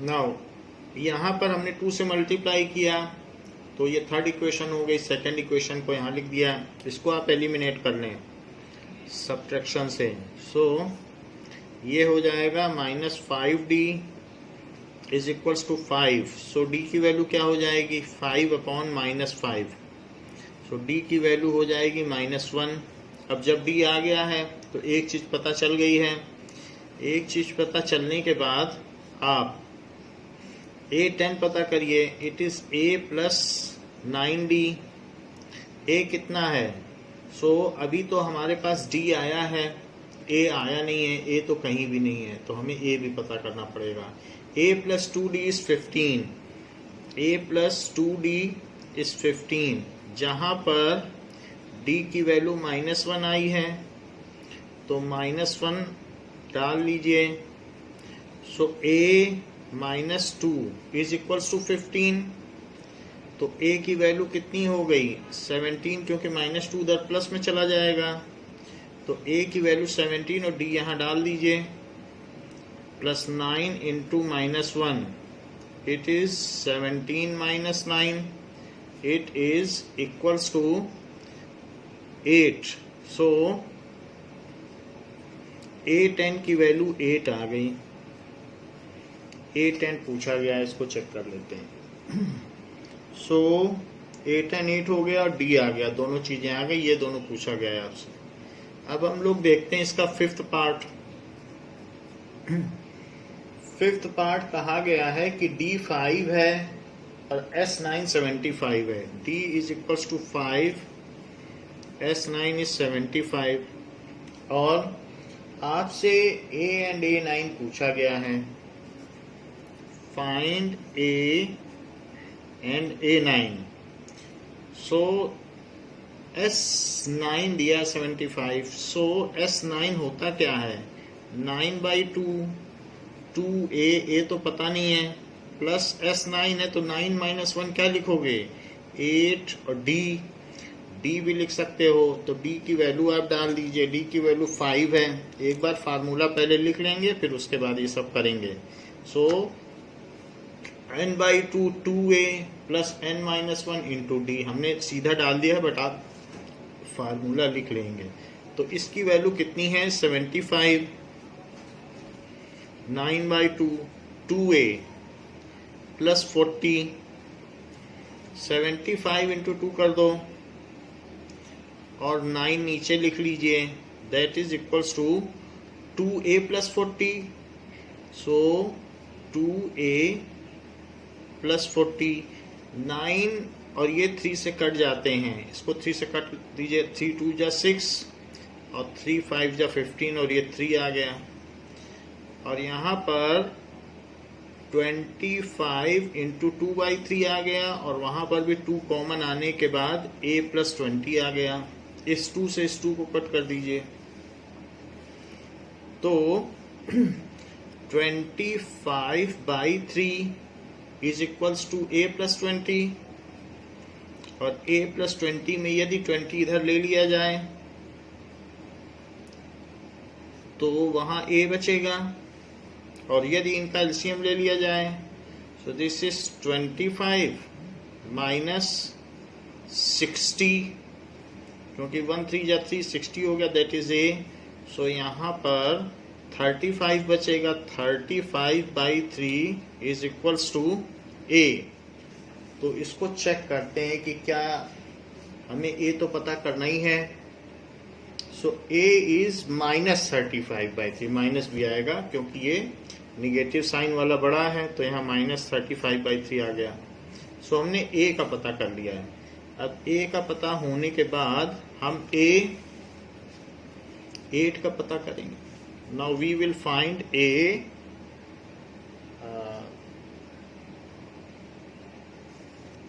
Now यहाँ पर हमने 2 से मल्टीप्लाई किया तो ये थर्ड इक्वेशन हो गई, सेकंड इक्वेशन को यहाँ लिख दिया। इसको आप एलिमिनेट कर लें सब्ट्रैक्शन से। सो ये हो जाएगा -5d is equals to 5। So d की वैल्यू क्या हो जाएगी 5/-5। सो d की वैल्यू हो जाएगी -1। अब जब d आ गया है तो एक चीज़ पता चल गई है। एक चीज़ पता चलने के बाद आप A10 पता करिए। It is a + 9d। a कितना है? सो अभी तो हमारे पास d आया है, a आया नहीं है, a तो कहीं भी नहीं है, तो हमें a भी पता करना पड़ेगा। a + 2d is 15। a + 2d is 15। जहाँ पर d की वैल्यू -1 आई है तो -1 डाल लीजिए। सो a -2 इज इक्वल्स टू 15। तो a की वैल्यू कितनी हो गई 17, क्योंकि -2 उधर प्लस में चला जाएगा। तो a की वैल्यू 17 और d यहाँ डाल दीजिए। +9 into -1 it is 17 - 9 it is equals to 8। So A10 की वैल्यू 8 आ गई। A10 पूछा गया है, इसको चेक कर लेते हैं। सो A10 8 हो गया और D आ गया, दोनों चीजें आ गई, ये दोनों पूछा गया है आपसे। अब हम लोग देखते हैं इसका फिफ्थ पार्ट। फिफ्थ पार्ट कहा गया है कि D 5 है और S9 75 है। D is equals to 5, S9 is 75 और आपसे A एंड A9 पूछा गया है। Find A and A9। So S9 दिया 75। सो S9 होता क्या है 9/2, 2A तो पता नहीं है, प्लस S9 है तो 9 - 1 क्या लिखोगे 8 और D भी लिख सकते हो। तो D की वैल्यू आप डाल दीजिए। D की वैल्यू 5 है। एक बार फार्मूला पहले लिख लेंगे फिर उसके बाद ये सब करेंगे। सो n/2 2A plus n - 1 into D हमने सीधा डाल दिया है, बट आप फार्मूला लिख लेंगे। तो इसकी वैल्यू कितनी है 75। 9/2 2A प्लस 40, 75 इंटू 2 कर दो और 9 नीचे लिख लीजिए। That is equals to 2A plus 40। So 2A plus 40, 9 और ये 3 से कट जाते हैं, इसको 3 से कट दीजिए। 3 2 जा 6 और 3 5 जा 15 और ये 3 आ गया। और यहाँ पर 25 इंटू 2/3 आ गया और वहाँ पर भी 2 कॉमन आने के बाद A + 20 आ गया। इस 2 से इस 2 को कट कर दीजिए तो 25/3 इज इक्वल्स टू A + 20 और A + 20 में यदि 20 इधर ले लिया जाए तो वहाँ A बचेगा और यदि इनका एलसीएम ले लिया जाए सो दिस इज 25 - 60, क्योंकि 1 3 जा 3 60 हो गया, दैट इज A। सो यहाँ पर 35 बचेगा। 35/3 इज इक्वल्स टू A। तो इसको चेक करते हैं कि क्या हमें A तो पता करना ही है। सो A इज -35/3, माइनस भी आएगा क्योंकि ये निगेटिव साइन वाला बड़ा है, तो यहाँ -35/3 आ गया। सो हमने A का पता कर लिया है। अब A का पता होने के बाद हम A8 का पता करेंगे। Now we will find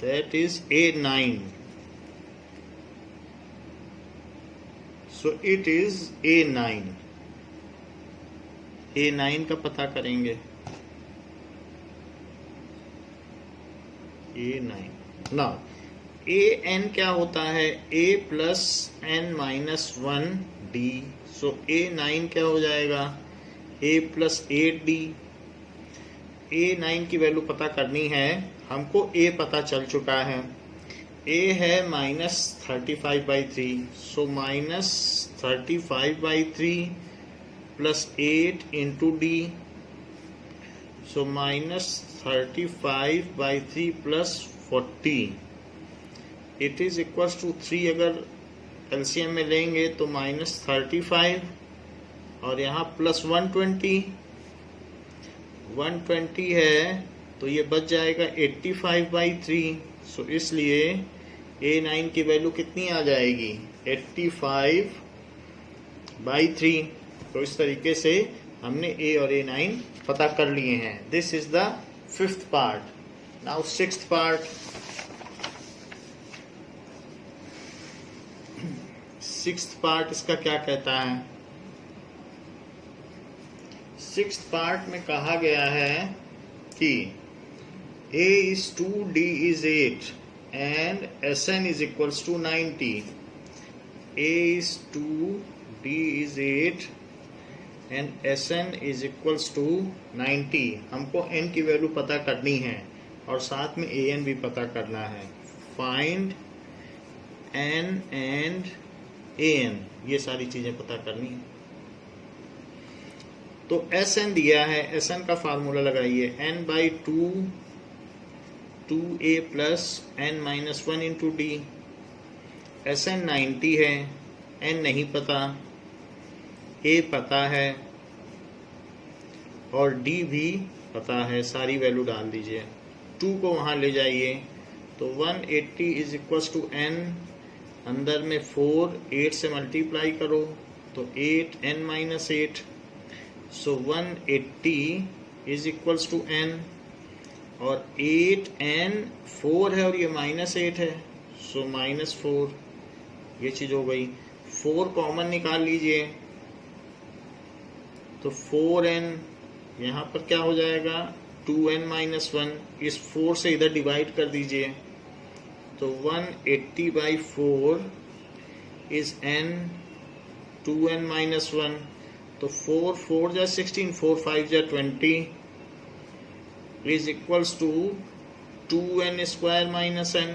that is A9. So it is A9. A9 का पता करेंगे। A9 now AN क्या होता है A + n - 1D। So A9 क्या हो जाएगा A + 8D। A9 की वैल्यू पता करनी है। हमको A पता चल चुका है, A है -35/3, so -35/3 plus 8 into D, so -35/3 plus 40 it is equals to 3। अगर एलसीएम में लेंगे तो -35 और यहाँ प्लस 120 है, तो ये बच जाएगा 85/3। सो इसलिए A9 की वैल्यू कितनी आ जाएगी, 85/3। तो इस तरीके से हमने A और A9 पता कर लिए हैं। This is the 5th part. Now 6th part. 6th part इसका क्या कहता है? 6th पार्ट में कहा गया है कि A is 2, D is 8 and Sn is equals to 90. A is 2, D is 8 and Sn is equals to 90. हमको n की वैल्यू पता करनी है और साथ में An भी पता करना है। Find n and An, ये सारी चीजें पता करनी है। तो Sn दिया है, Sn का फार्मूला लगाइए, n/2 2a plus n-1 into D. Sn 90 है, n नहीं पता, a पता है और d भी पता है। सारी वैल्यू डाल दीजिए, 2 को वहां ले जाइए तो 180 इज इक्वल्स टू n, अंदर में 4 8 से मल्टीप्लाई करो तो 8n-8, so 180 is equals to n और 8n 4 है और ये -8 है, सो -4। ये चीज हो गई। 4 कॉमन निकाल लीजिए तो 4n यहाँ पर क्या हो जाएगा, 2n-1। इस 4 से इधर डिवाइड कर दीजिए तो 180/4 इज n, 2n-1। तो 4 4 जा 16, 4 5 जा 20 is equals to 2n square minus n।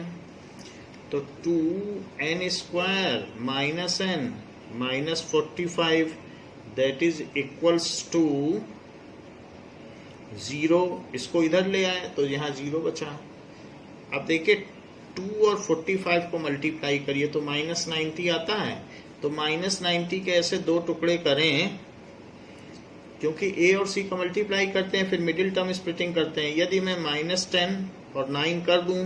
तो 2n square minus n minus 45 that is equals to 0। इसको इधर ले आए तो यहाँ 0 बचा। अब देखिए 2 और 45 को मल्टीप्लाई करिए तो -90 आता है। तो -90 के ऐसे 2 टुकड़े करें, क्योंकि A और C को मल्टीप्लाई करते हैं फिर मिडिल टर्म स्प्लिटिंग करते हैं। यदि मैं -10 और 9 कर दूं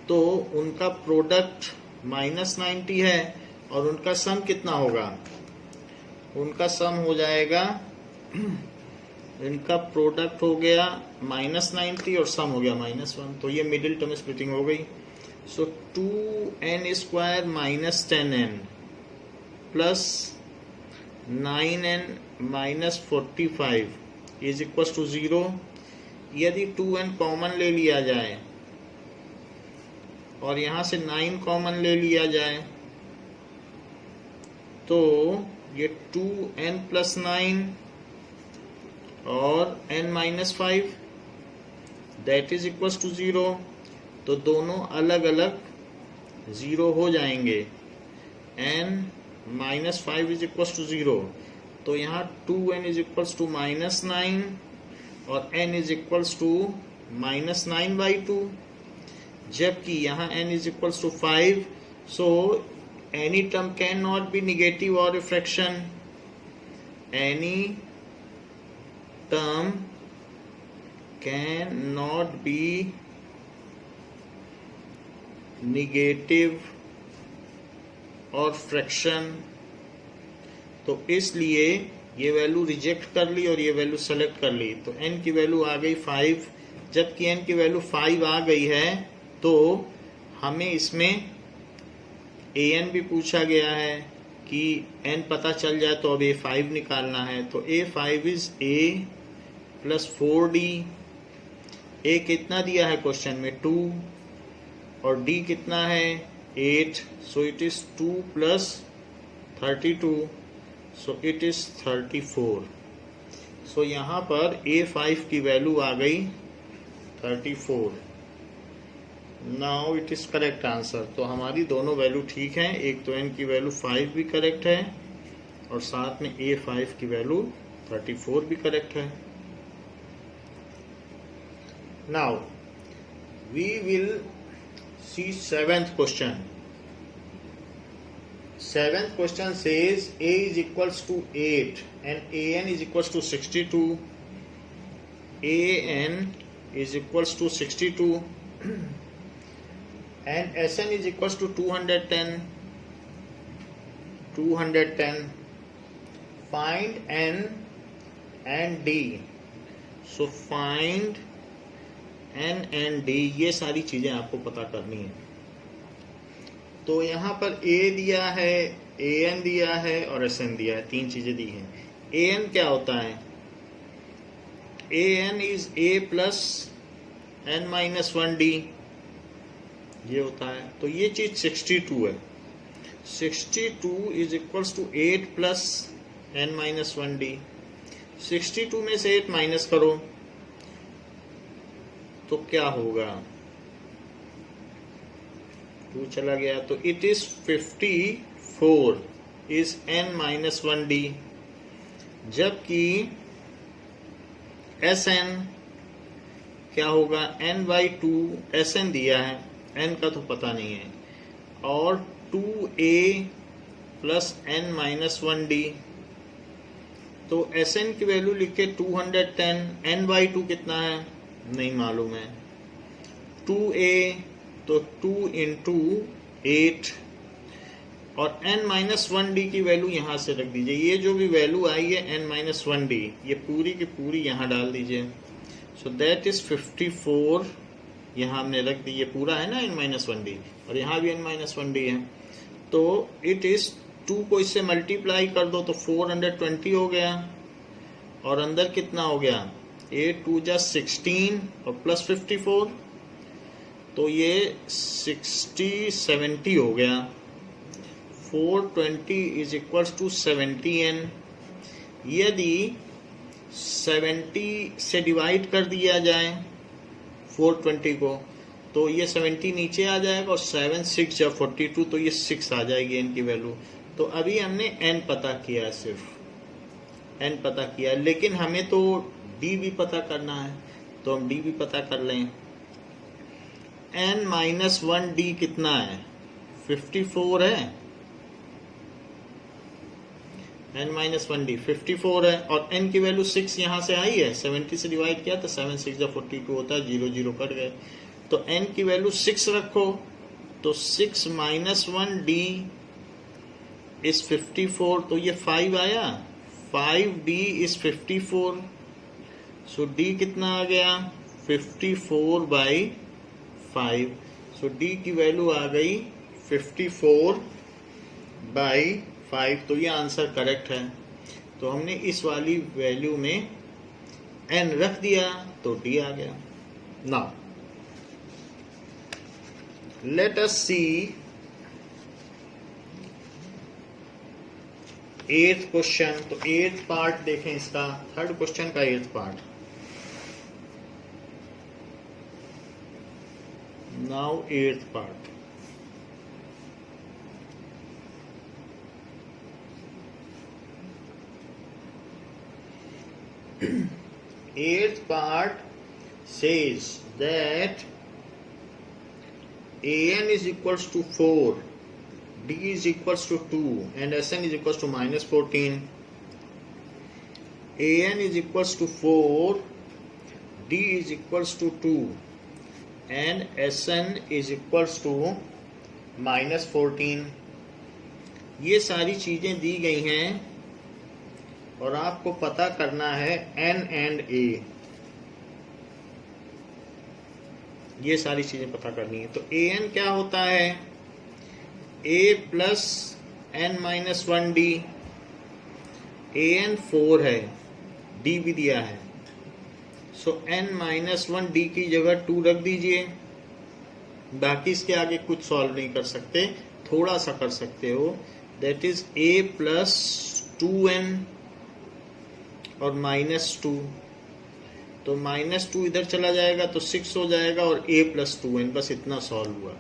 तो उनका प्रोडक्ट -90 है और उनका सम कितना होगा, उनका सम हो जाएगा, इनका प्रोडक्ट हो गया -90 और सम हो गया -1। तो ये मिडिल टर्म स्प्लिटिंग हो गई। So 2n square -10n plus 9n -45 is equal to 0। यदि 2n कॉमन ले लिया जाए और यहां से 9 कॉमन ले लिया जाए तो ये 2n + 9 और n-5 that is equal to 0। तो दोनों अलग अलग 0 हो जाएंगे। n-5 is equal to 0। तो यहाँ 2n इज इक्वल्स टू -9 और n इज इक्वल्स टू -9/2, जबकि यहाँ n is equals to 5। So any term can not be negative और a fraction। Any term can not be negative और fraction. तो इसलिए ये वैल्यू रिजेक्ट कर ली और ये वैल्यू सेलेक्ट कर ली। तो n की वैल्यू आ गई 5। जबकि n की वैल्यू 5 आ गई है तो हमें इसमें an भी पूछा गया है कि n पता चल जाए तो अब a5 निकालना है। तो a5 is a plus 4d। a कितना दिया है क्वेश्चन में, 2 और d कितना है, 8। सो it is 2 + 32, so it is 34। सो यहाँ पर A5 की वैल्यू आ गई 34। Now it is correct answer. तो हमारी दोनों वैल्यू ठीक हैं, एक तो n की वैल्यू 5 भी करेक्ट है और साथ में A5 की वैल्यू 34 भी करेक्ट है। Now we will see seventh question. Seventh question says A is equals to 8 and AN is equals to 62. AN is equals to 62 and SN is equals to 210. 210. Find N and D. So find N and D, ये सारी चीजें आपको पता करनी है। तो यहाँ पर A दिया है, AN दिया है और SN दिया है, तीन चीजें दी हैं। AN क्या होता है? AN is A plus N minus 1D, ये होता है। तो ये चीज 62 है। 62 is equals to 8 plus N minus 1D। 62 में से 8 माइनस करो तो क्या होगा? 2 चला गया, तो it is 54 is N minus 1D। जबकि SN क्या होगा? N/2। SN दिया है, N का तो पता नहीं है, और 2A plus N minus 1D। तो SN की वैल्यू लिखे 210। N/2 कितना है? नहीं मालूम है। 2A तो 2 इंटू 8 और N माइनस 1D की वैल्यू यहाँ से रख दीजिए। ये जो भी वैल्यू आई है N माइनस 1D, ये पूरी की पूरी यहाँ डाल दीजिए। सो दैट इज 54 यहाँ हमने रख दी। ये पूरा है ना N माइनस 1D, और यहाँ भी N माइनस 1D है। तो इट इज 2 को इससे मल्टीप्लाई कर दो तो 420 हो गया, और अंदर कितना हो गया? 8 2 जा 16 और प्लस 54, तो ये 60 हो गया। 420 इज इक्वल्स टू 70N। यदि 70 से डिवाइड कर दिया जाए 420 को, तो ये 70 नीचे आ जाएगा, और 7 6 या 42, तो ये 6 आ जाएगी N की वैल्यू। तो अभी हमने N पता किया है, सिर्फ N पता किया है, लेकिन हमें तो D भी पता करना है, तो हम D भी पता कर लें। N माइनस 1D कितना है? 54 है। N माइनस 1D 54 है, और N की वैल्यू 6 यहाँ से आई है, 70 से डिवाइड किया तो 7 6 या 42 होता है, 0 0 कट गए। तो N की वैल्यू 6 रखो, तो 6 माइनस 1D इज 54, तो ये 5 आया। 5D is 54। सो D कितना आ गया? 54/5। सो D की वैल्यू आ गई 54/5। तो ये आंसर करेक्ट है। तो हमने इस वाली वैल्यू में N रख दिया तो D आ गया। नाउ लेट अस सी 8th क्वेश्चन। तो 8th पार्ट देखें इसका, 3rd क्वेश्चन का 8th part. Now 8th part. Eighth part says that AN is equals to 4, D is equals to 2, and SN is equals to minus 14. AN is equals to 4, D is equals to 2, and SN is equals to minus 14। ये सारी चीजें दी गई हैं और आपको पता करना है N and A। ये सारी चीजें पता करनी है। तो AN क्या होता है? A plus N minus 1D। AN 4 है, D भी दिया है। सो N माइनस 1D की जगह 2 रख दीजिए। बाकी इसके आगे कुछ सॉल्व नहीं कर सकते, थोड़ा सा कर सकते हो। That is A plus 2N और -2, तो -2 इधर चला जाएगा तो 6 हो जाएगा और a + 2n, बस इतना सॉल्व हुआ।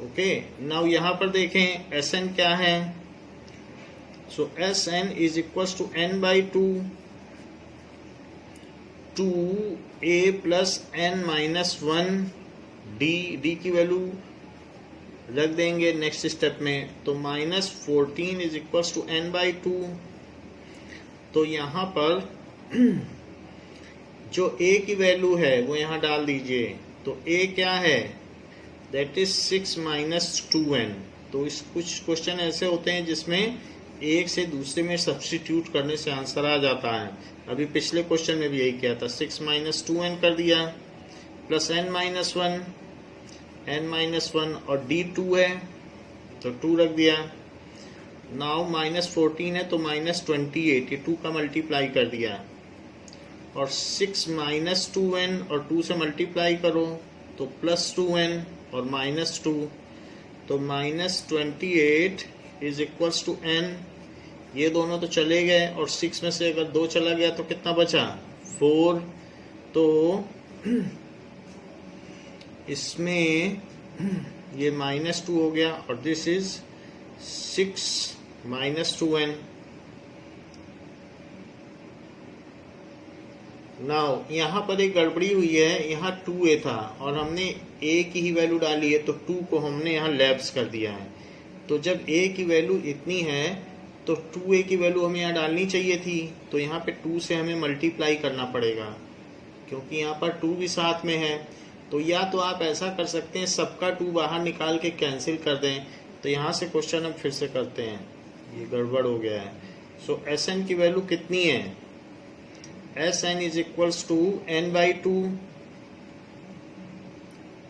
ओके, नाउ यहाँ पर देखें Sn क्या है। So Sn is equals to n/2 2a + n-1 d की वैल्यू रख देंगे नेक्स्ट स्टेप में, तो -14 इज इक्वल्स टू n/2। तो यहाँ पर जो a की वैल्यू है वो यहाँ डाल दीजिए, तो a क्या है, दैट इज 6 - 2n। तो इस कुछ क्वेश्चन ऐसे होते हैं जिसमें एक से दूसरे में सब्स्टिट्यूट करने से आंसर आ जाता है। अभी पिछले क्वेश्चन में भी यही किया था, 6 - 2n कर दिया प्लस n-1 और d2 है तो 2 रख दिया। नाउ -14 है तो -28, ये 2 का मल्टीप्लाई कर दिया, और 6 - 2n और 2 से मल्टीप्लाई करो तो +2n और -2, तो -28 इज इक्वल्स टू n। ये दोनों तो चले गए और 6 में से अगर 2 चला गया तो कितना बचा, 4। तो इसमें ये -2 हो गया और दिस इज 6 - 2n। नाउ यहाँ पर एक गड़बड़ी हुई है, यहाँ 2a था और हमने a की ही वैल्यू डाली है, तो 2 को हमने यहाँ लैप्स कर दिया है। तो जब a की वैल्यू इतनी है तो 2a की वैल्यू हमें यहाँ डालनी चाहिए थी, तो यहाँ पे 2 से हमें मल्टीप्लाई करना पड़ेगा क्योंकि यहाँ पर 2 भी साथ में है। तो या तो आप ऐसा कर सकते हैं, सबका 2 बाहर निकाल के कैंसिल कर दें। तो यहाँ से क्वेश्चन हम फिर से करते हैं, ये गड़बड़ हो गया है। सो Sn की वैल्यू कितनी है, Sn is equals to n/2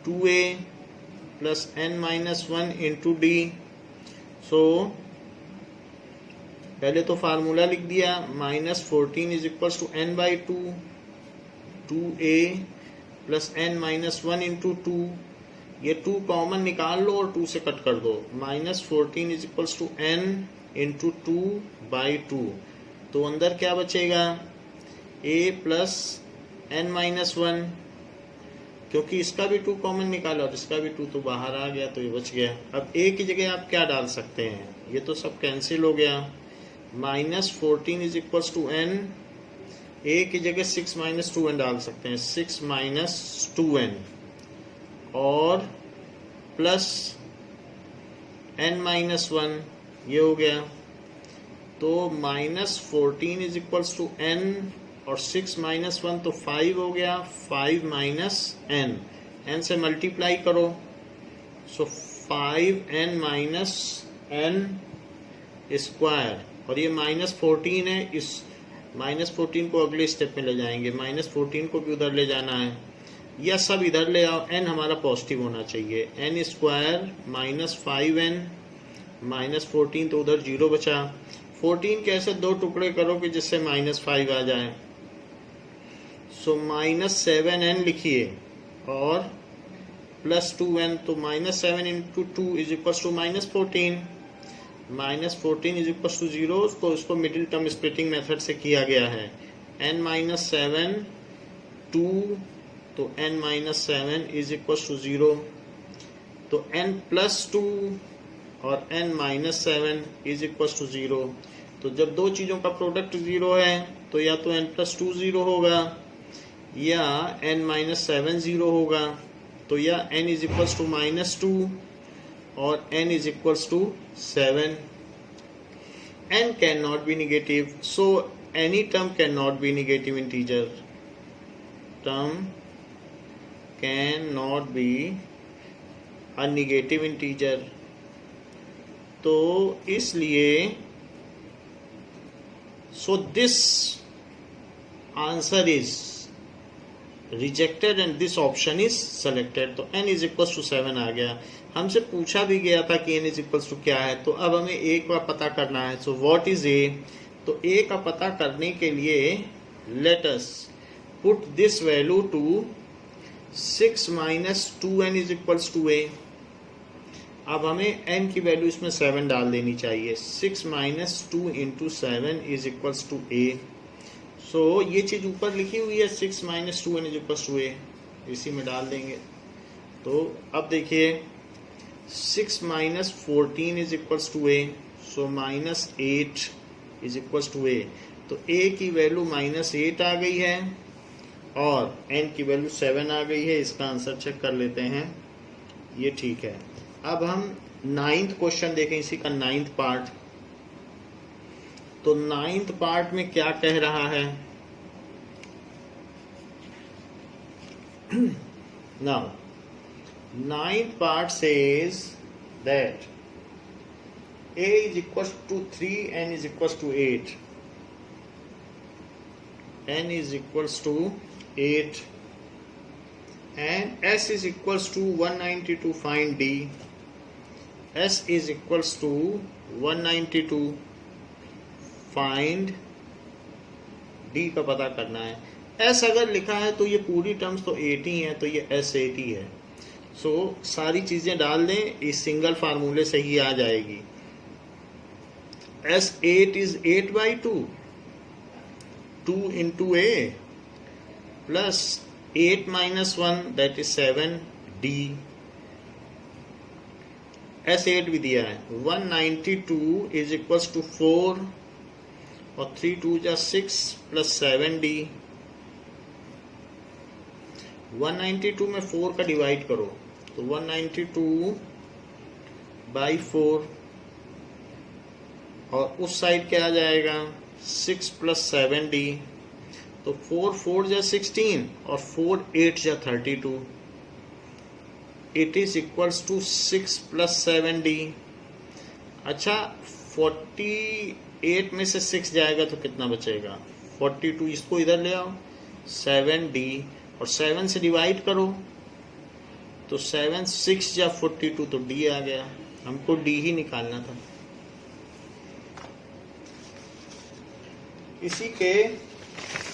2a + n-1 into d। So पहले तो फार्मूला लिख दिया, -14 is equals to n/2 2a + n-1 into 2। ये 2 कॉमन निकाल लो और 2 से कट कर दो। -14 is equals to n into 2/2। तो अंदर क्या बचेगा, a + n-1, क्योंकि इसका भी 2 कॉमन निकाला और इसका भी 2 तो बाहर आ गया, तो ये बच गया। अब a की जगह आप क्या डाल सकते हैं, ये तो सब कैंसिल हो गया। -14 is equals to n, a की जगह 6 - 2n डाल सकते हैं, 6 - 2n और प्लस n-1, ये हो गया। तो -14 इज इक्वल्स टू n और 6 - 1 तो 5 हो गया, 5 - n, n से मल्टीप्लाई करो, सो 5n - n स्क्वायर, और ये -14 है, इस -14 को अगले स्टेप में ले जाएंगे, -14 को भी उधर ले जाना है, या सब इधर ले आओ, n हमारा पॉजिटिव होना चाहिए, n स्क्वायर -5n -14 तो उधर 0 बचा। 14 के ऐसे 2 टुकड़े करो कि जिससे -5 आ जाए, सो -7n लिखिए और +2n, तो -7 into 2 is equals to -14, -14 is equals to 0, तो इसको मिडिल टर्म स्प्लिटिंग मेथड से किया गया है। n-7 2, तो n-7 इज इक्वल्स टू 0, तो n+2 और n-7 इज इक्वल्स टू 0। तो जब दो चीज़ों का प्रोडक्ट 0 है तो या तो n+2 0 होगा या n-7 0 होगा, तो या n इज इक्वल्स टू -2 और n is equals to 7। n can not be negative, so any term can not be negative integer, term can not be a negative integer. तो इसलिए so this answer is rejected and this option is selected. तो n is equals to 7 आ गया। हमसे पूछा भी गया था कि n इज इक्वल्स टू क्या है, तो अब हमें a का पता करना है। सो व्हाट इज a, तो a का पता करने के लिए let us put this value to 6 - 2n is equals to a। अब हमें n की वैल्यू इसमें 7 डाल देनी चाहिए। 6 minus 2 into 7 is equals to a। So ये चीज़ ऊपर लिखी हुई है 6 minus 2 is equals to a, इसी में डाल देंगे। तो अब देखिए 6 minus 14 is equals to a, so minus 8 is equals to a। तो a की वैल्यू माइनस 8 आ गई है और n की वैल्यू 7 आ गई है। इसका आंसर चेक कर लेते हैं, ये ठीक है। अब हम 9th क्वेश्चन देखें, इसी का 9th पार्ट। तो 9th पार्ट में क्या कह रहा है? Now 9th part says that a is equals to 3, n is equals to 8, n is equals to 8 and s is equals to 192. Find d. s is equals to 192, find d का पता करना है। s अगर लिखा है तो ये पूरी टर्म्स तो 80 है, तो ये s 80 है। सो सारी चीजें डाल दें, इस सिंगल फार्मूले से ही आ जाएगी। s 8 is 8 by 2, 2 into a plus 8 minus 1 that is 7 d। s 8 भी दिया है। 192 इज इक्वल्स टू 4 और 3 2 जा 6 प्लस 7d। 192 में 4 का डिवाइड करो तो 192 बाई 4 और उस साइड क्या आ जाएगा 6 प्लस 7d। तो 4 4 जा 16 और 4 8 जा 32। It is equals to 6 plus 7d। अच्छा 48 में से 6 जाएगा तो कितना बचेगा 42। इसको इधर ले आओ 7d और 7 से डिवाइड करो तो 7 6 या 42 तो d आ गया। हमको d ही निकालना था। इसी के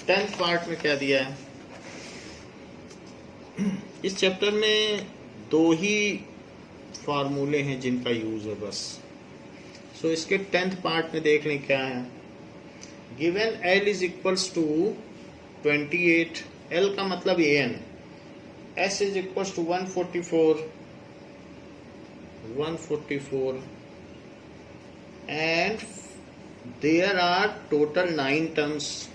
10th पार्ट में क्या दिया है? इस चैप्टर में 2 ही फार्मूले हैं जिनका यूज है बस। सो इसके 10th पार्ट में देख लें क्या है। Given L is equals to 28, L का मतलब an, S is equals to 144 and there are total 9 terms.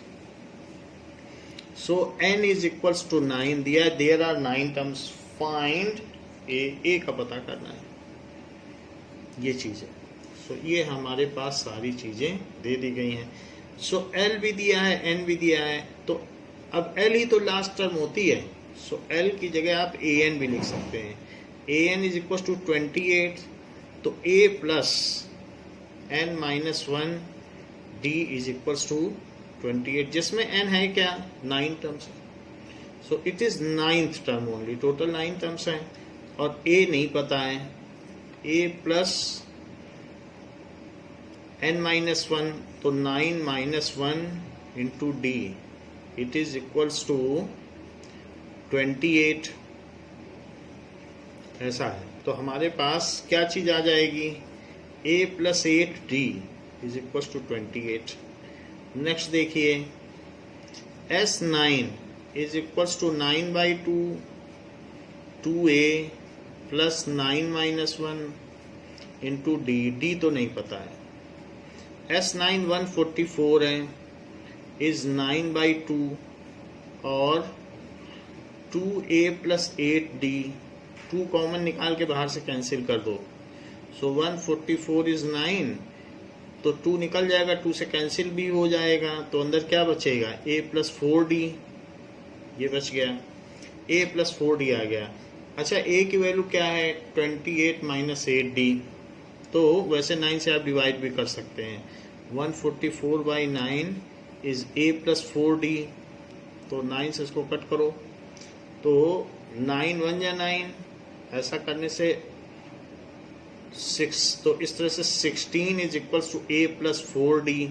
So n is equals to 9, there are 9 terms. Find a का पता करना है, ये चीज़ है। सो ये हमारे पास सारी चीज़ें दे दी गई हैं। सो L भी दिया है, N भी दिया है, तो अब L ही तो लास्ट टर्म होती है। सो L की जगह आप AN भी लिख सकते हैं। AN इज इक्वल टू 28, तो A plus N minus 1 D is equal to 28, जिसमें N है क्या 9 terms. So it is 9th term only, total 9 terms हैं और A नहीं पता है। A प्लस N माइनस 1, तो 9 minus 1 into D it is equals to 28, ऐसा है। तो हमारे पास क्या चीज आ जाएगी A plus 8D is equal to 28। Next देखिए S9 is equals to 9 by 2 2A plus 9 minus 1 into D तो नहीं पता है। S9 144 है, इज 9 बाई 2 और 2A प्लस 8D, 2 कॉमन निकाल के बाहर से कैंसिल कर दो। सो 144 इज 9, तो 2 निकल जाएगा, 2 से कैंसिल भी हो जाएगा, तो अंदर क्या बचेगा A प्लस 4D, ये बच गया। A प्लस 4D आ गया। अच्छा A की वैल्यू क्या है 28 माइनस 8D, तो वैसे 9 से आप डिवाइड भी कर सकते हैं। 144 by 9 is A plus 4D, तो 9 से इसको कट करो तो 9 1 या 9, ऐसा करने से 6, तो इस तरह से 16 is equals to A plus 4D।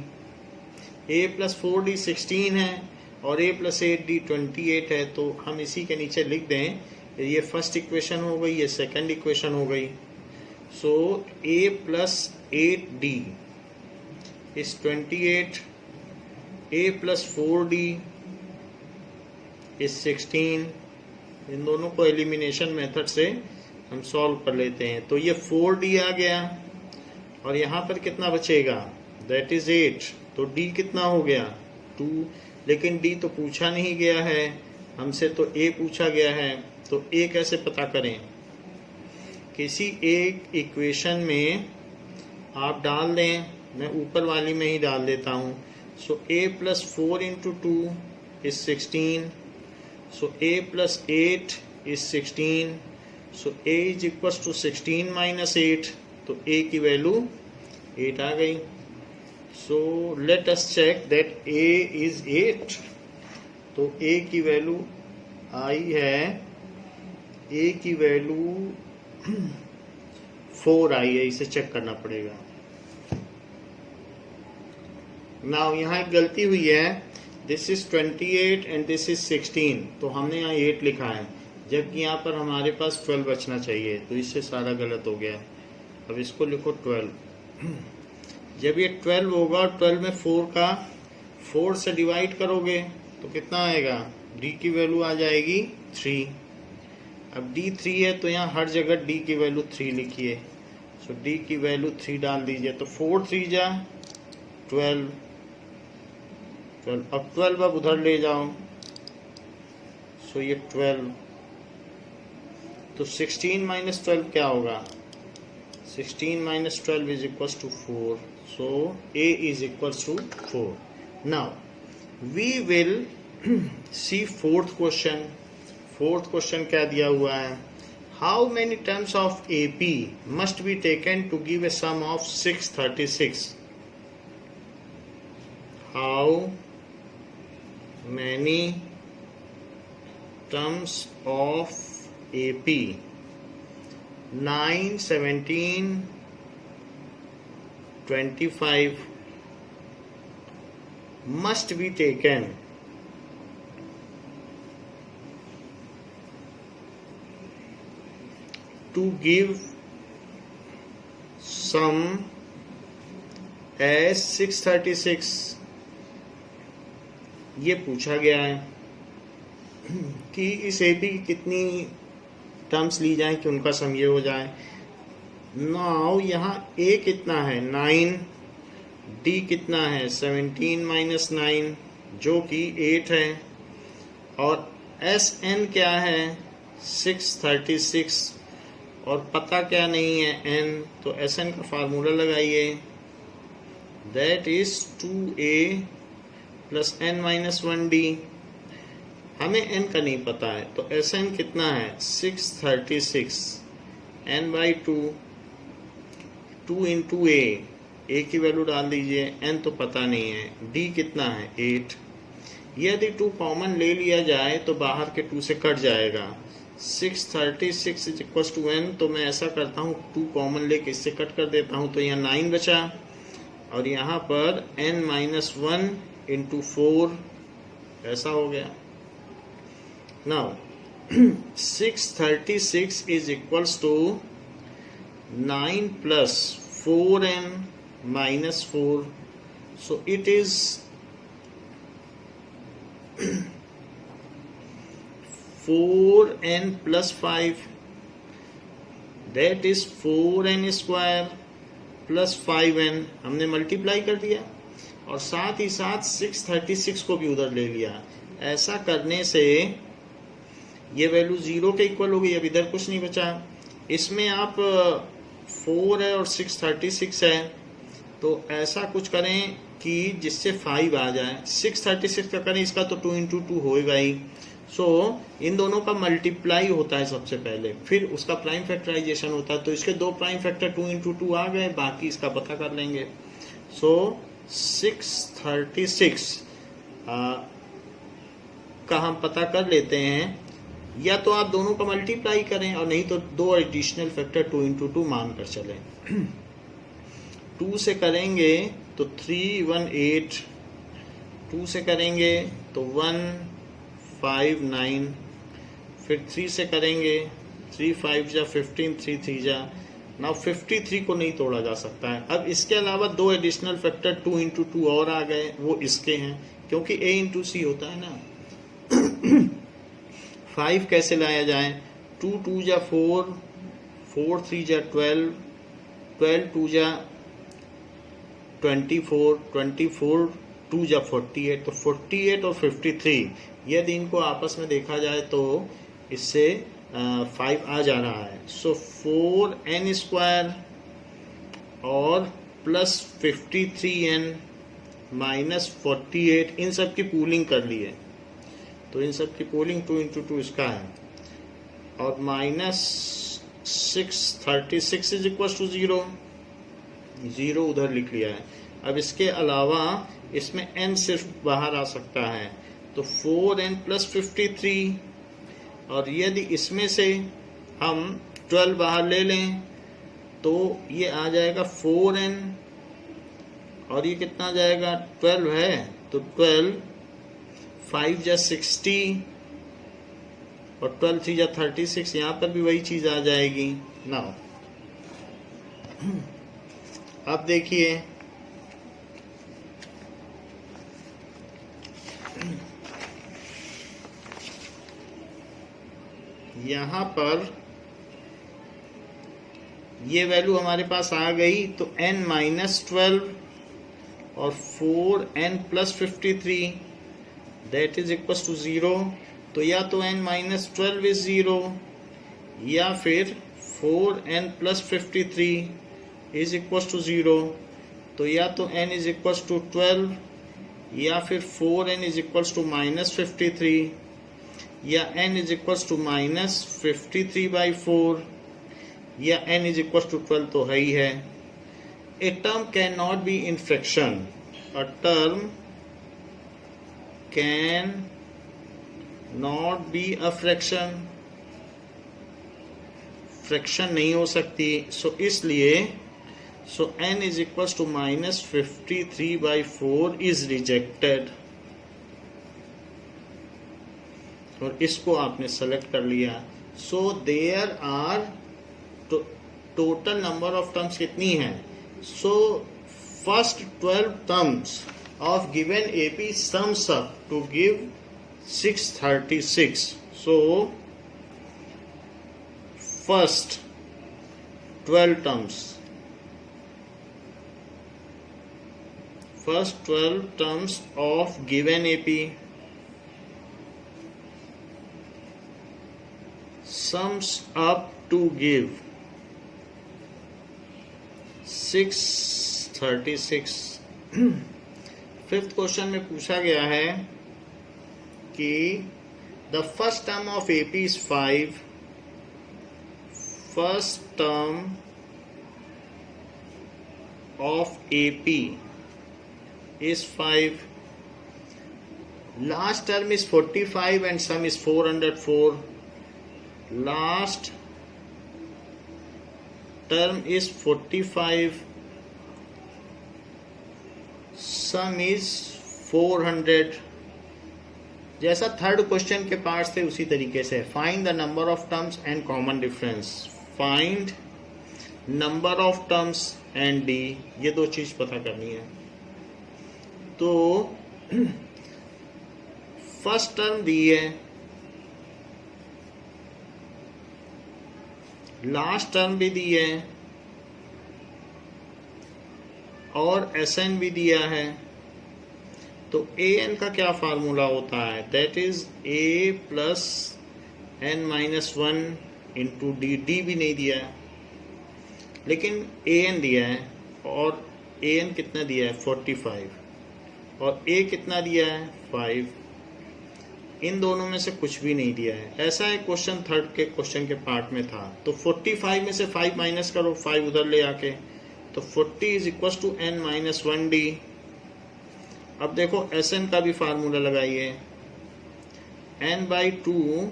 A plus 4D 16 है और A प्लस 8D 28 है, तो हम इसी के नीचे लिख दें। ये फर्स्ट इक्वेशन हो गई, ये सेकंड इक्वेशन हो गई। So a plus 8d is 28. a plus 4d is 16. इन दोनों को एलिमिनेशन मेथड से हम सॉल्व कर लेते हैं। तो ये 4d आ गया और यहाँ पर कितना बचेगा, दैट इज 8। तो d कितना हो गया 2, लेकिन d तो पूछा नहीं गया है हमसे, तो a पूछा गया है। तो a कैसे पता करें, किसी एक इक्वेशन में आप डाल दें, मैं ऊपर वाली में ही डाल देता हूँ। सो a plus 4 into 2 is 16. So a plus 8 is 16. So a is equals to 16 minus 8. तो a की वैल्यू 8 आ गई। So let us check that a is 8. तो a की वैल्यू आई है, a की वैल्यू 4 आई है, इसे चेक करना पड़ेगा। नाउ यहाँ एक गलती हुई है, this is 28 and this is 16, तो हमने यहाँ 8 लिखा है, जबकि यहाँ पर हमारे पास 12 बचना चाहिए, तो इससे सारा गलत हो गया। अब इसको लिखो 12। जब ये 12 होगा और 12 में 4 से डिवाइड करोगे तो कितना आएगा, d की वैल्यू आ जाएगी 3। अब d 3 है तो यहाँ हर जगह d की वैल्यू 3 लिखिए। सो d की वैल्यू 3 डाल दीजिए, तो 4 3 जा 12। अब 12 अब उधर ले जाओ, सो ये 12। तो 16 माइनस 12 क्या होगा, 16 minus 12 is equal to 4। So a is equal to 4। Now we will see fourth question. Fourth question क्या दिया हुआ है, how many terms of AP must be taken to give a sum of 636। हाउ many terms of AP 9, 17, 25 must be taken to give sum as 636। ये पूछा गया है कि इस AP की कितनी टर्म्स ली जाए कि उनका सम ये हो जाए। नाउ यहाँ A कितना है 9, D कितना है 17 माइनस 9 जो कि 8 है, और SN क्या है 636, और पता क्या नहीं है N, तो SN का फार्मूला लगाइए, that is 2A plus n minus 1D। हमें n का नहीं पता है, तो Sn कितना है 636, n बाई 2 इंटू a की वैल्यू डाल दीजिए, n तो पता नहीं है, d कितना है 8। यदि 2 कॉमन ले लिया जाए तो बाहर के 2 से कट जाएगा, 636 इज इक्वल टू n। तो मैं ऐसा करता हूँ 2 कॉमन लेके इससे कट कर देता हूँ, तो यहाँ 9 बचा, और यहाँ पर n माइनस 1 इंटू 4 ऐसा हो गया। Now 636 is equals to 9 plus 4n minus 4, so it is 4n plus 5, that is 4n square plus 5n। हमने मल्टीप्लाई कर दिया और साथ ही साथ 636 को भी उधर ले लिया। ऐसा करने से ये वैल्यू 0 के इक्वल हो गई, अब इधर कुछ नहीं बचा। इसमें आप 4 है और 636 है, तो ऐसा कुछ करें कि जिससे 5 आ जाए। 636 का करें, इसका तो 2 इंटू 2 होएगा ही। सो इन दोनों का मल्टीप्लाई होता है सबसे पहले, फिर उसका प्राइम फैक्टराइजेशन होता है। तो इसके 2 प्राइम फैक्टर 2 इंटू 2 आ गए, बाकी इसका पता कर लेंगे। सो 636 का हम पता कर लेते हैं, या तो आप दोनों का मल्टीप्लाई करें और नहीं तो 2 एडिशनल फैक्टर 2 इंटू 2 मान कर चलें। 2 से करेंगे तो 3 1 8, 2 से करेंगे तो 1 5 9, फिर 3 से करेंगे 3 5 जा 15, 3 3 जा नाउ 53 को नहीं तोड़ा जा सकता है। अब इसके अलावा दो एडिशनल फैक्टर 2 इंटू 2 और आ गए, वो इसके हैं, क्योंकि a इंटू सी होता है ना। 5 कैसे लाया जाए? 2 2 जा 4, 4 3 जा 12, 12 2 जा 24, 24 2 जा 48। तो 48 और 53 यदि इनको आपस में देखा जाए तो इससे 5 आ जा रहा है। सो 4n स्क्वायर और प्लस 53n माइनस 48, इन सब की पूलिंग कर ली है, तो इन सब की पूलिंग 2 इंटू 2 इसका है, और माइनस 636 इज इक्वल टू 0, 0 उधर लिख लिया है। अब इसके अलावा इसमें n सिर्फ बाहर आ सकता है, तो 4n प्लस 53, और यदि इसमें से हम 12 बाहर ले लें तो ये आ जाएगा 4n, और ये कितना आ जाएगा? 12 है, तो 12 5 जा 60 और 12 3 जा 36, यहाँ पर भी वही चीज़ आ जाएगी। नाउ अब देखिए, यहाँ पर ये वैल्यू हमारे पास आ गई, तो n माइनस 12 और 4n plus 53 that is equal to 0। तो या तो n माइनस 12 इज 0, या फिर 4n plus 53 is equal to 0। तो या तो n इज इक्वल टू 12, या फिर 4n is equal to minus 53, या n is equal to minus 53/4, या n इज इक्वल टू 12 तो है ही है। A term can not be in fraction, a term can not be a fraction, fraction नहीं हो सकती। सो इसलिए n is equal to minus 53/4 is rejected, और इसको आपने सेलेक्ट कर लिया। So there are total number of terms कितनी है? So first 12 terms of given AP sums up to give 636। So first 12 terms, first 12 terms of given AP sums up to give 636। Fifth question में पूछा गया है कि the first term of AP is 5, first term of AP is 5, last term is 45 and sum is 404, last term is 45, sum is 400। जैसा third question के parts थे उसी तरीके से find the number of terms and common difference, find number of terms and D, ये दो चीज पता करनी है। तो फर्स्ट टर्म दी है, लास्ट टर्म भी दी है, और SN भी दिया है। तो AN का क्या फार्मूला होता है? That is A plus n minus 1 into D. D भी नहीं दिया है, लेकिन AN दिया है, और AN कितना दिया है? 45, और A कितना दिया है? 5। इन दोनों में से कुछ भी नहीं दिया है। ऐसा एक क्वेश्चन थर्ड के क्वेश्चन के पार्ट में था। तो 45 में से 5 माइनस करो, 5 उधर ले आके, तो 40 is equal to n minus 1d। अब देखो SN का भी फार्मूला लगाइए, n/2,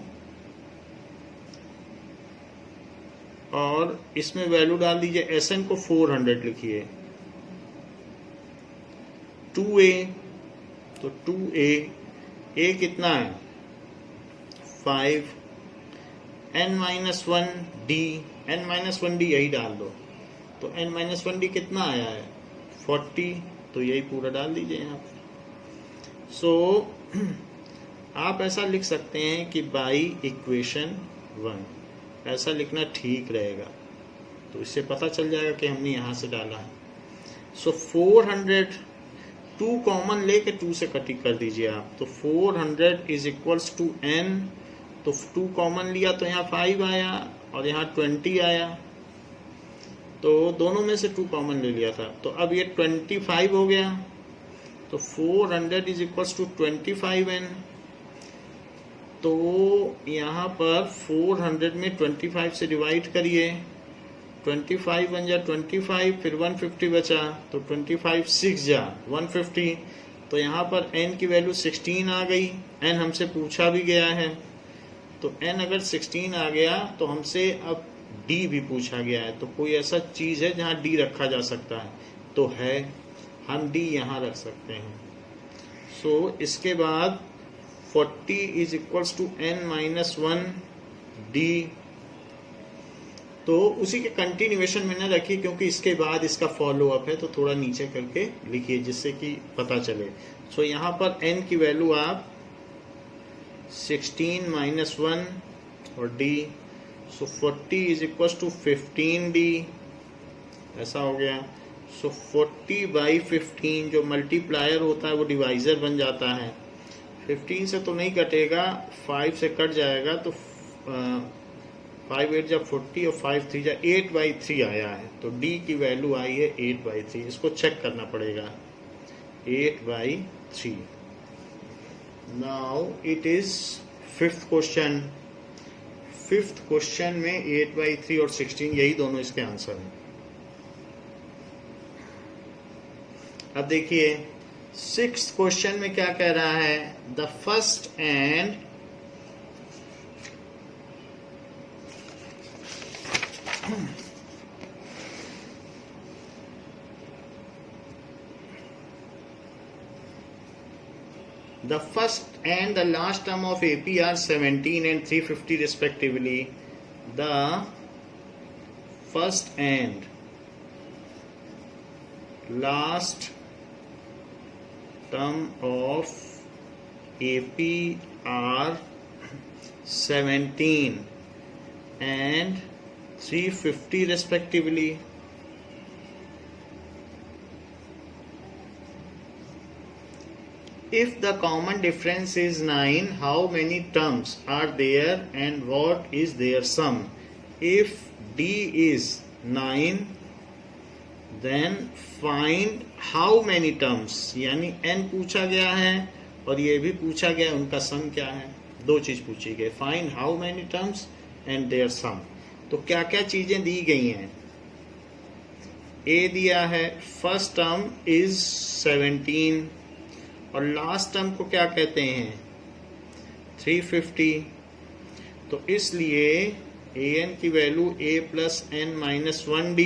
और इसमें वैल्यू डाल दीजिए। SN को 400 लिखिए, 2a, तो 2a, a कितना है? 5, n-1d, n-1d यही डाल दो, तो n माइनस 1d कितना आया है 40, तो यही पूरा डाल दीजिए यहाँ पर। सो आप ऐसा लिख सकते हैं कि बाई इक्वेशन 1, ऐसा लिखना ठीक रहेगा, तो इससे पता चल जाएगा कि हमने यहाँ से डाला है। सो 400, 2 कॉमन लेके 2 से कटिंग कर दीजिए आप, तो 400 इज इक्वल्स टू n, तो 2 कॉमन लिया तो यहाँ 5 आया और यहाँ 20 आया, तो दोनों में से 2 कॉमन ले लिया था, तो अब ये 25 हो गया, तो 400 इज इक्वल्स टू 25n। तो यहाँ पर 400 में 25 से डिवाइड करिए, 25 बन जा 25, फिर 150 बचा, तो 25 6 जा 150, तो यहाँ पर n की वैल्यू 16 आ गई। n हमसे पूछा भी गया है, तो n अगर 16 आ गया तो हमसे अब d भी पूछा गया है, तो कोई ऐसा चीज़ है जहाँ d रखा जा सकता है, तो है, हम d यहाँ रख सकते हैं। सो इसके बाद 40 is equals to n minus 1 d, तो उसी के कंटिन्यूएशन में न रखिए क्योंकि इसके बाद इसका फॉलो अप है, तो थोड़ा नीचे करके लिखिए जिससे कि पता चले। सो यहाँ पर n की वैल्यू आप 16 माइनस 1 और d, so 40 is equal to 15d, ऐसा हो गया। सो 40 बाई 15 जो मल्टीप्लायर होता है वो डिवाइजर बन जाता है, 15 से तो नहीं कटेगा, 5 से कट जाएगा, तो 5 8 जब 40 और 5 3 जा 8/3 आया है, तो d की वैल्यू आई है 8/3। इसको चेक करना पड़ेगा, 8/3। Now it is 5th question. 5th question में 8/3 और 16 यही दोनों इसके आंसर हैं। अब देखिए 6th क्वेश्चन में क्या कह रहा है, the first and the first and the last term of AP are 17 and 350 respectively. The first and last term of AP are 17 and 350 respectively. If the common difference is 9, how many terms are there and what is their sum? If D is 9, then find how many terms, यानी n पूछा गया है और ये भी पूछा गया उनका सम क्या है, दो चीज पूछी गई, find how many terms and their sum। तो क्या क्या चीजें दी गई हैं, A दिया है फर्स्ट टर्म इज 17 और लास्ट टर्म को क्या कहते हैं 350, तो इसलिए an की value a plus n minus 1d,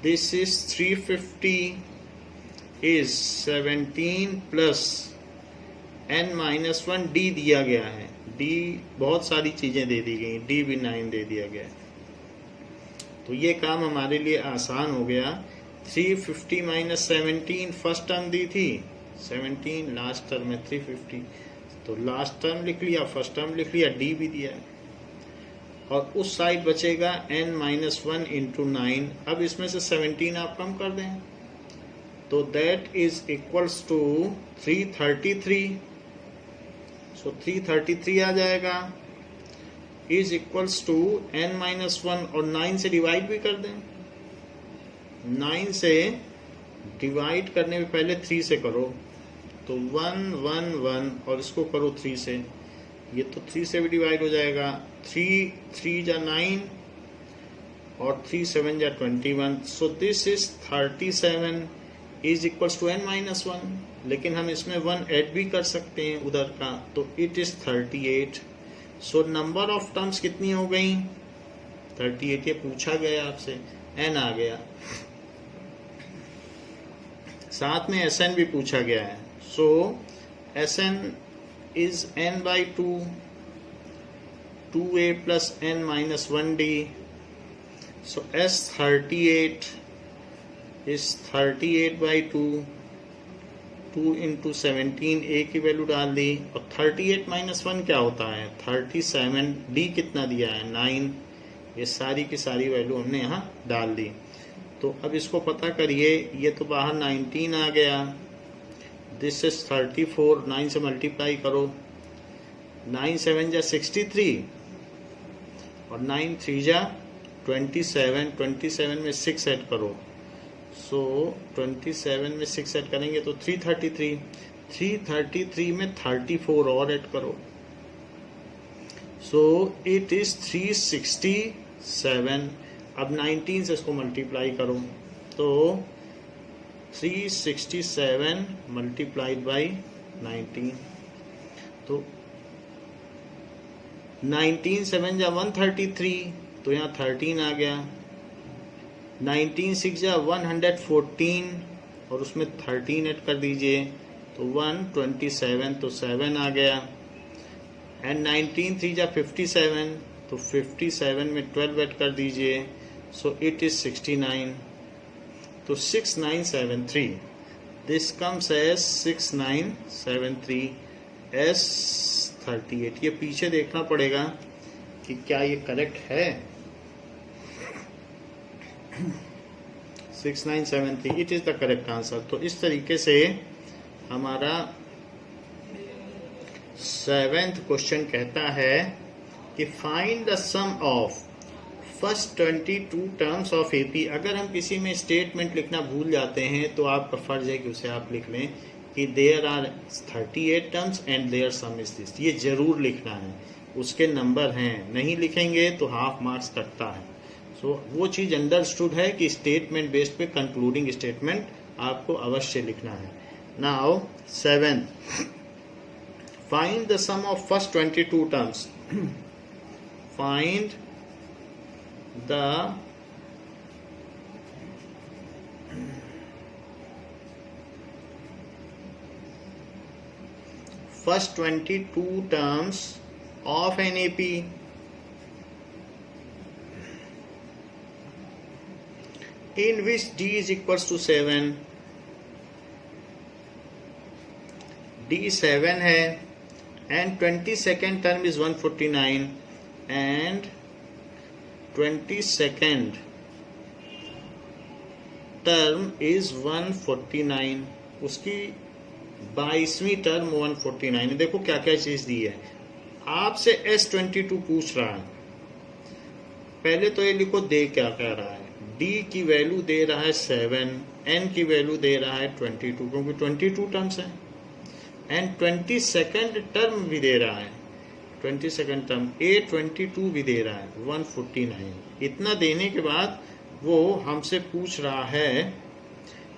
this is 350 is 17 plus n minus 1d दिया गया है, d बहुत सारी चीजें दे दी गई, d भी 9 दे दिया गया है, तो ये काम हमारे लिए आसान हो गया। 350 माइनस 17 फर्स्ट टर्म दी थी 17, लास्ट टर्म में 350, तो लास्ट टर्म लिख लिया, फर्स्ट टर्म लिख लिया, डी भी दिया है, और उस साइड बचेगा n माइनस 1 इंटू 9। अब इसमें से 17 आप कम कर दें, तो that is equals to 333, so 333 आ जाएगा, is equals to n minus 1 और 9 से डिवाइड भी कर दें, 9 से डिवाइड करने में पहले 3 से करो, तो 1 1 1 और इसको करो 3 से, ये तो 3 से भी डिवाइड हो जाएगा, 3 3 जा 9 और 3 7 जा 21, so this is 37 is equals to n minus 1, लेकिन हम इसमें 1 ऐड भी कर सकते हैं उधर का, तो it is 38। So number of terms कितनी हो गई 38, ये पूछा गया आपसे, n आ गया, साथ में Sn भी पूछा गया है, so Sn is n by 2, 2a plus n minus 1d, So S38 is 38/2, 2 into 17, a की वैल्यू डाल दी, और 38 - 1 क्या होता है 37, d कितना दिया है 9, ये सारी की सारी वैल्यू हमने यहाँ डाल दी। तो अब इसको पता करिए, ये तो बाहर 19 आ गया, दिस इज 34, 9 से मल्टीप्लाई करो, 9 7 जा 63 और 9 3 जा 27, 27 में 6 ऐड करो, सो 27 में 6 ऐड करेंगे तो 333, 333 में 34 और ऐड करो, सो इट इज 367। अब 19 से इसको मल्टीप्लाई करो, तो 367 मल्टीप्लाइड बाई 19, तो 19 7 जा 133, तो यहाँ 13 आ गया, 19 6 जा 114 और उसमें 13 ऐड कर दीजिए, तो 127, तो 7 आ गया, एंड 19 3 जा 57, तो 57 में 12 ऐड कर दीजिए, सो इट इज 69, तो 6973, दिस कम्स एज 6973 S38। ये पीछे देखना पड़ेगा कि क्या ये करेक्ट है। 6973 it is the correct answer. तो इस तरीके से हमारा 7th क्वेश्चन कहता है कि find the sum of first 22 terms of AP. अगर हम किसी में स्टेटमेंट लिखना भूल जाते हैं तो आपका फर्ज है कि उसे आप लिख लें कि there are 38 terms and their sum is this. ये जरूर लिखना है, उसके नंबर हैं, नहीं लिखेंगे तो हाफ मार्क्स कटता है। सो वो चीज़ अंडरस्टूड है कि स्टेटमेंट बेस्ड पे कंक्लूडिंग स्टेटमेंट आपको अवश्य लिखना है। Now 7th, find the sum of first 22 terms. Find the first 22 terms of an AP in which D is equals to 7, D 7 है, and 22nd term is 149 and 22nd term is 149, उसकी 22वीं term 149 है। देखो क्या क्या चीज दी है। आपसे S22 पूछ रहा है, पहले तो ये लिखो दे क्या कह रहा है। D की वैल्यू दे रहा है 7, N की वैल्यू दे रहा है 22 क्योंकि 22 टर्म्स है, एंड 22nd टर्म भी दे रहा है, 22nd टर्म A22 भी दे रहा है 149। इतना देने के बाद वो हमसे पूछ रहा है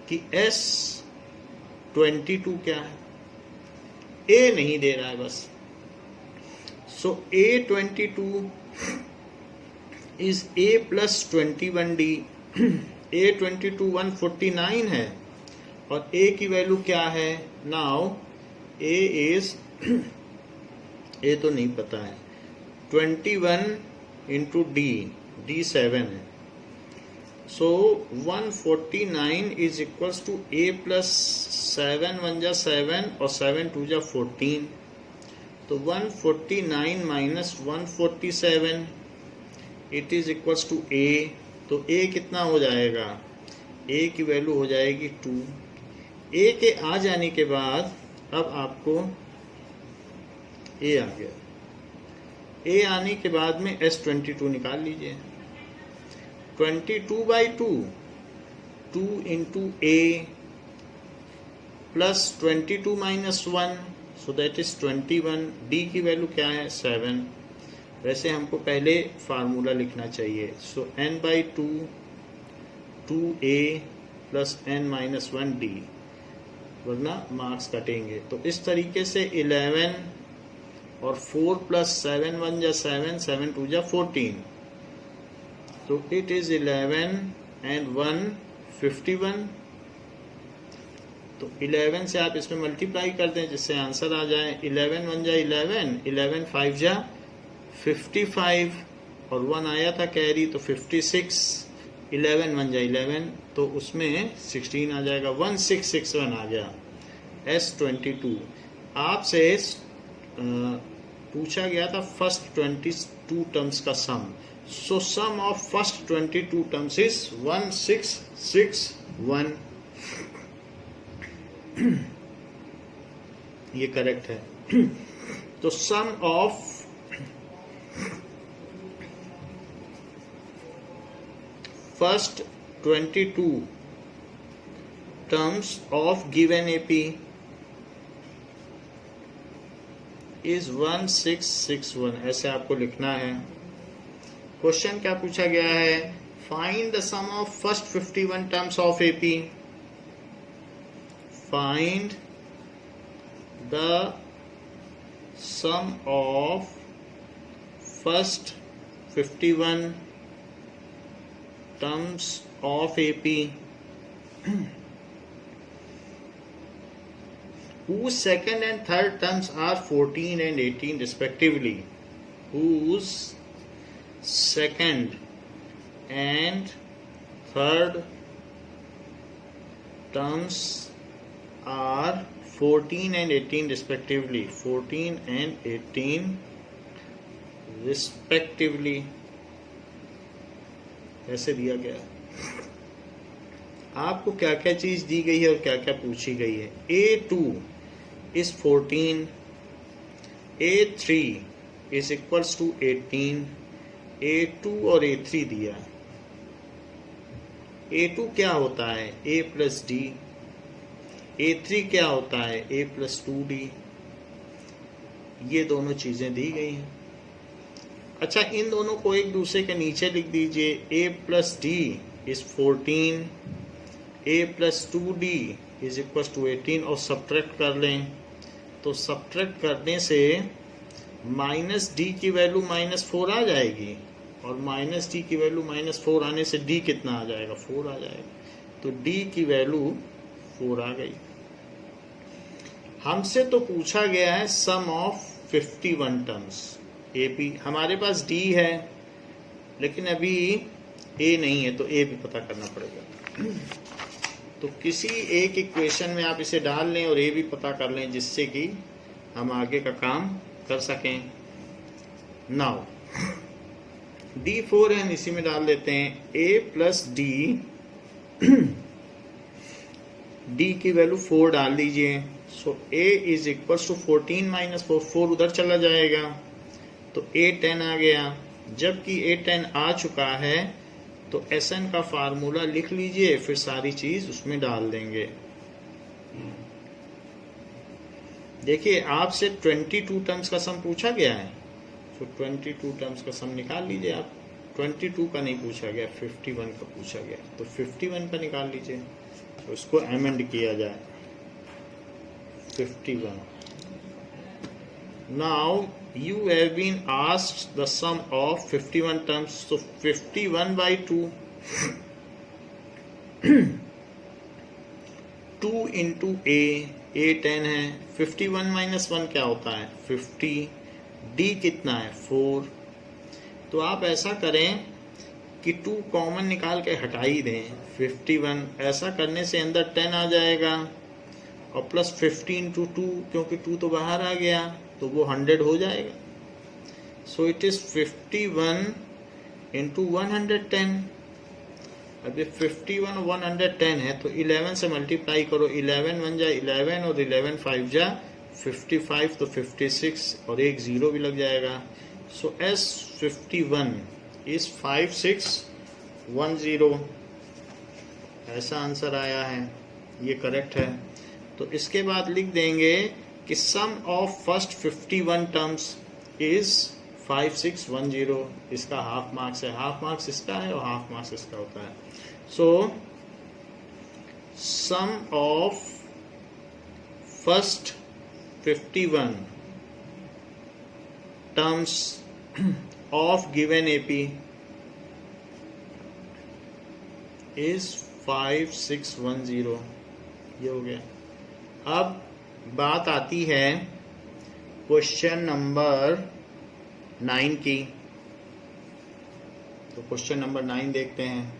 कि S22 क्या है। A नहीं दे रहा है बस। सो A22 is A plus 21D। A22 149 है और A की वैल्यू क्या है। नाउ A इज A तो नहीं पता है, 21 इंटू D 7 है। So 149 is equals to A plus 7 1 जा 7 और 7 2 जा 14, तो 149 minus 147 it is equals to A। तो A कितना हो जाएगा, A की वैल्यू हो जाएगी 2। A के आ जाने के बाद अब आपको A आ गया, A आने के बाद में S22 निकाल लीजिए। 22/2 2 into A plus 22 minus 1, so that is 21। D की वैल्यू क्या है 7। वैसे हमको पहले फार्मूला लिखना चाहिए, सो n/2 2A plus n minus 1D, वरना मार्क्स कटेंगे। तो इस तरीके से 11 और 4 plus 7 1 जा 7 7 2 जा 14, तो इट इज 11 एंड 1 51। तो 11 से आप इसमें मल्टीप्लाई कर दें जिससे आंसर आ जाए। 11 1 जा 11, 11 5 जा 55, और 1 आया था कैरी, तो 56, 11 बन जाए 11, तो उसमें 16 आ जाएगा, 1661 आ गया S22। आपसे पूछा गया था फर्स्ट 22 टर्म्स का sum, so sum of first 22 terms is 1661। ये करेक्ट है। तो sum of first 22 terms of given AP is 1661, ऐसे आपको लिखना है। क्वेश्चन क्या पूछा गया है, find the sum of first 51 terms of AP, find the sum of first 51 terms of AP whose second and third terms are 14 and 18 respectively, whose second and third terms are 14 and 18 respectively, 14 and 18 respectively, ऐसे दिया गया। आपको क्या क्या चीज दी गई है और क्या क्या पूछी गई है। A2 is 14, A3 is equals to 18, A2 और A3 दिया। A2 क्या होता है, A प्लस डी, A3 क्या होता है, A प्लस 2D, ये दोनों चीजें दी गई हैं। अच्छा, इन दोनों को एक दूसरे के नीचे लिख दीजिए, A प्लस डी इज 14, A plus 2D is equal to 18 और सब्ट्रैक्ट कर लें, तो सब्ट्रैक्ट करने से माइनस डी की वैल्यू -4 आ जाएगी, और माइनस डी की वैल्यू -4 आने से डी कितना आ जाएगा, 4 आ जाएगा, तो डी की वैल्यू 4 आ गई। हमसे तो पूछा गया है सम ऑफ 51 टर्म्स एपी, हमारे पास डी है लेकिन अभी ए नहीं है, तो ए भी पता करना पड़ेगा। तो किसी एक इक्वेशन में आप इसे डाल लें और ये भी पता कर लें, जिससे कि हम आगे का काम कर सकें। नाउ D4 है, हम इसी में डाल देते हैं A प्लस डी, डी की वैल्यू 4 डाल दीजिए, so A is equal to 14 minus 4, 4 उधर चला जाएगा, तो A 10 आ गया। जबकि A 10 आ चुका है तो SN का फार्मूला लिख लीजिए, फिर सारी चीज उसमें डाल देंगे। देखिए, आपसे 22 टर्म्स का सम पूछा गया है, तो 22 टर्म्स का सम निकाल लीजिए आप। 22 का नहीं पूछा गया, 51 का पूछा गया, तो 51 का निकाल लीजिए, तो इसको अमेंड किया जाए 51। Now you have been asked the sum of 51 terms, so 51 by 2 2 into A 10 है, 51 minus 1 क्या होता है 50, D कितना है 4। तो आप ऐसा करें कि 2 कॉमन निकाल के हटा ही दें 51, ऐसा करने से अंदर 10 आ जाएगा और प्लस 15 to 2, क्योंकि 2 तो बाहर आ गया तो वो 100 हो जाएगा। सो इट इज 51 इंटू 110। अब ये 51 और 110 है, तो 11 से मल्टीप्लाई करो, 11 बन जाए 11 और 11 5 जा 55, तो 56 और एक 0 भी लग जाएगा। सो S51 इज 5610, ऐसा आंसर आया है, ये करेक्ट है। तो इसके बाद लिख देंगे कि sum of first 51 terms is 5610, इसका हाफ मार्क्स है, हाफ मार्क्स इसका है और हाफ मार्क्स इसका होता है। So sum of first 51 terms of given AP is 5610, ये हो गया। अब बात आती है क्वेश्चन नंबर 9 की। तो क्वेश्चन नंबर 9 देखते हैं।